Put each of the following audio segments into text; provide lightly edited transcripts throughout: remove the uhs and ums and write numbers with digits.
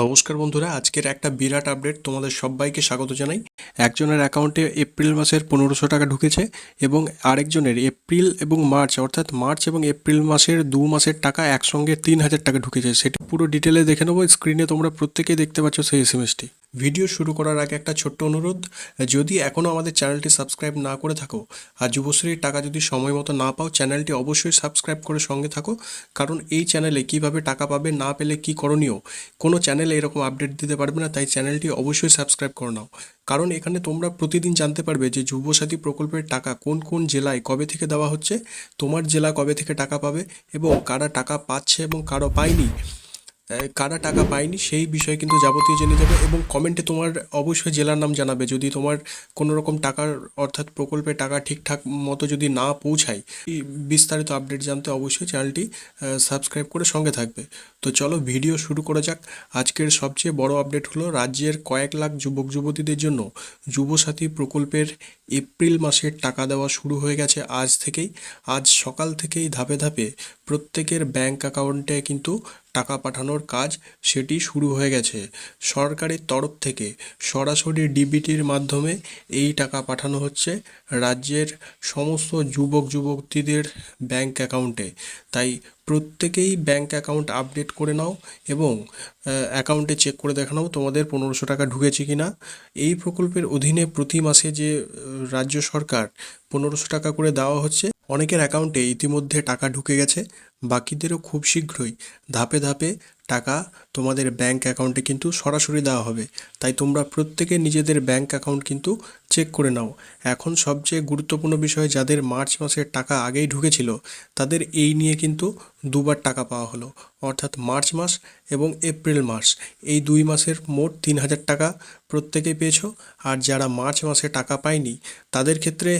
নমস্কার বন্ধুরা, আজকের একটা বিরাট আপডেট তোমাদের সবাইকে স্বাগত জানাই। একজনের অ্যাকাউন্টে এপ্রিল মাসের 1500 টাকা ঢুকেছে এবং আরেকজনের এপ্রিল এবং মার্চ অর্থাৎ মার্চ এবং এপ্রিল মাসের 2 মাসের টাকা একসঙ্গে 3000 টাকা ঢুকেছে। সেটা পুরো ডিটেলে দেখে নেবো। স্ক্রিনে তোমরা প্রত্যেকেই দেখতে পাচ্ছ সেই এসএমএসটি। ভিডিও শুরু করার আগে একটা ছোট্ট অনুরোধ, যদি এখনও আমাদের চ্যানেলটি সাবস্ক্রাইব না করে থাকো আর যুবশ্রীর টাকা যদি সময় মতো না পাও, চ্যানেলটি অবশ্যই সাবস্ক্রাইব করে সঙ্গে থাকো। কারণ এই চ্যানেলে কিভাবে টাকা পাবে, না পেলে কি করণীয়, কোনো চ্যানেলে এরকম আপডেট দিতে পারবে না। তাই চ্যানেলটি অবশ্যই সাবস্ক্রাইব করে নাও, কারণ এখানে তোমরা প্রতিদিন জানতে পারবে যে যুবসাথী প্রকল্পের টাকা কোন কোন জেলায় কবে থেকে দেওয়া হচ্ছে, তোমার জেলা কবে থেকে টাকা পাবে এবং কারা টাকা পাচ্ছে এবং কারা পায়নি, কারা টাকা পায়নি সেই বিষয়ে কিন্তু যাবতীয় জেনে যাবে। এবং কমেন্টে তোমার অবশ্যই জেলার নাম জানাবে যদি তোমার কোনো রকম টাকার অর্থাৎ প্রকল্পের টাকা ঠিকঠাক মতো যদি না পৌঁছায়। এই বিস্তারিত আপডেট জানতে অবশ্যই চ্যানেলটি সাবস্ক্রাইব করে সঙ্গে থাকবে। তো চলো ভিডিও শুরু করা যাক। আজকের সবচেয়ে বড় আপডেট হলো রাজ্যের কয়েক লাখ যুবক যুবতীদের জন্য যুবসাথী প্রকল্পের এপ্রিল মাসের টাকা দেওয়া শুরু হয়ে গেছে আজ থেকেই। আজ সকাল থেকেই ধাপে ধাপে প্রত্যেকের ব্যাংক অ্যাকাউন্টে কিন্তু টাকা পাঠানোর কাজ সেটি শুরু হয়ে গেছে। সরকারের তরফ থেকে সরাসরি ডিবিটির মাধ্যমে এই টাকা পাঠানো হচ্ছে রাজ্যের সমস্ত যুবক যুবতীদের ব্যাংক অ্যাকাউন্টে। তাই প্রত্যেকেই ব্যাংক অ্যাকাউন্ট আপডেট করে নাও এবং অ্যাকাউন্টে চেক করে দেখে নাও তোমাদের 1500 টাকা ঢুকেছে কি না। এই প্রকল্পের অধীনে প্রতি মাসে যে রাজ্য সরকার 1500 টাকা করে দেওয়া হচ্ছে, অনেকের অ্যাকাউন্টে ইতিমধ্যে টাকা ঢুকে গেছে, বাকিদেরও খুব শীঘ্রই ধাপে ধাপে টাকা তোমাদের ব্যাংক অ্যাকাউন্টে কিন্তু সরাসরি দেওয়া হবে। তাই তোমরা প্রত্যেকে নিজেদের ব্যাংক অ্যাকাউন্ট কিন্তু চেক করে নাও। এখন সবচেয়ে গুরুত্বপূর্ণ বিষয়, যাদের মার্চ মাসের টাকা আগেই ঢুকেছিল তাদের এই নিয়ে কিন্তু দুবার টাকা পাওয়া হলো, অর্থাৎ মার্চ মাস এবং এপ্রিল মাস, এই 2 মাসের মোট 3000 টাকা প্রত্যেকেই পেয়েছো। আর যারা মার্চ মাসে টাকা পায়নি তাদের ক্ষেত্রে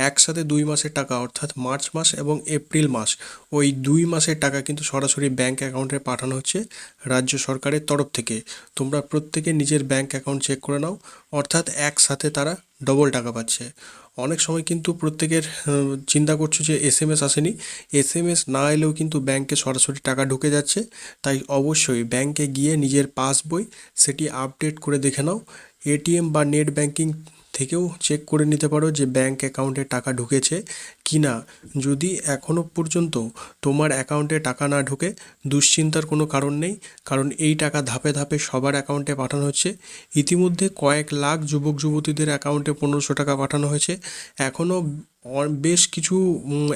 একসাথে 2 মাসের টাকা অর্থাৎ মার্চ মাস এবং এপ্রিল মাস, ওই 2 মাসের টাকা কিন্তু সরাসরি ব্যাংক অ্যাকাউন্টে পাঠানো হচ্ছে রাজ্য সরকারের তরফ থেকে। তোমরা প্রত্যেকে নিজের ব্যাংক অ্যাকাউন্ট চেক করে নাও, অর্থাৎ একসাথে তারা ডবল টাকা পাচ্ছে। অনেক সময় কিন্তু প্রত্যেকের চিন্তা করছো যে এসএমএস আসেনি, এসএমএস না এলেও কিন্তু ব্যাংকে সরাসরি টাকা ঢুকে যাচ্ছে। তাই অবশ্যই ব্যাংকে গিয়ে নিজের পাসবই সেটি আপডেট করে দেখে নাও। এটিএম বা নেট ব্যাংকিং থেকেও চেক করে নিতে পারো যে ব্যাংক অ্যাকাউন্টে টাকা ঢুকেছে কি না। যদি এখনও পর্যন্ত তোমার অ্যাকাউন্টে টাকা না ঢোকে, দুশ্চিন্তার কোনো কারণ নেই, কারণ এই টাকা ধাপে ধাপে সবার অ্যাকাউন্টে পাঠানো হচ্ছে। ইতিমধ্যে কয়েক লাখ যুবক যুবতীদের অ্যাকাউন্টে 1500 টাকা পাঠানো হয়েছে। এখনও বেশ কিছু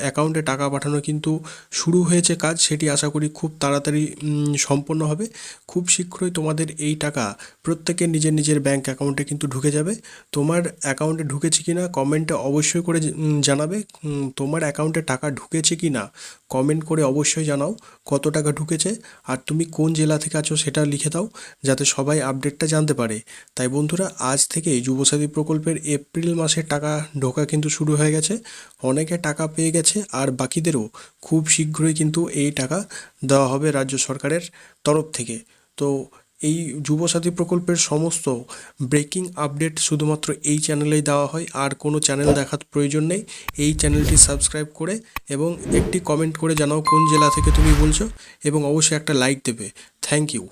অ্যাকাউন্টে টাকা পাঠানো কিন্তু শুরু হয়েছে কাজ, সেটি আশা করি খুব তাড়াতাড়ি সম্পন্ন হবে। খুব শীঘ্রই তোমাদের এই টাকা প্রত্যেকের নিজের নিজের ব্যাংক অ্যাকাউন্টে কিন্তু ঢুকে যাবে। তোমার অ্যাকাউন্টে ঢুকেছে কি না কমেন্টে অবশ্যই করে জানাবে। তোমার অ্যাকাউন্টে টাকা ঢুকেছে কি না কমেন্ট করে অবশ্যই জানাও কত টাকা ঢুকেছে, আর তুমি কোন জেলা থেকে আছো সেটা লিখে দাও, যাতে সবাই আপডেটটা জানতে পারে। তাই বন্ধুরা, আজ থেকেই যুবসাথী প্রকল্পের এপ্রিল মাসের টাকা ঢোকা কিন্তু শুরু হয়ে গেছে। অনেকে টাকা পেয়ে গেছে আর বাকিদেরও খুব শীঘ্রই কিন্তু এই টাকা দেওয়া হবে রাজ্য সরকারের তরফ থেকে। তো এই যুবসাথী প্রকল্পের সমস্ত ব্রেকিং আপডেট শুধুমাত্র এই চ্যানেলেই দেওয়া হয়, আর কোনো চ্যানেল দেখার প্রয়োজন নেই। এই চ্যানেলটি সাবস্ক্রাইব করে এবং একটি কমেন্ট করে জানাও কোন জেলা থেকে তুমি বলছো, এবং অবশ্যই একটা লাইক দেবে। Thank you.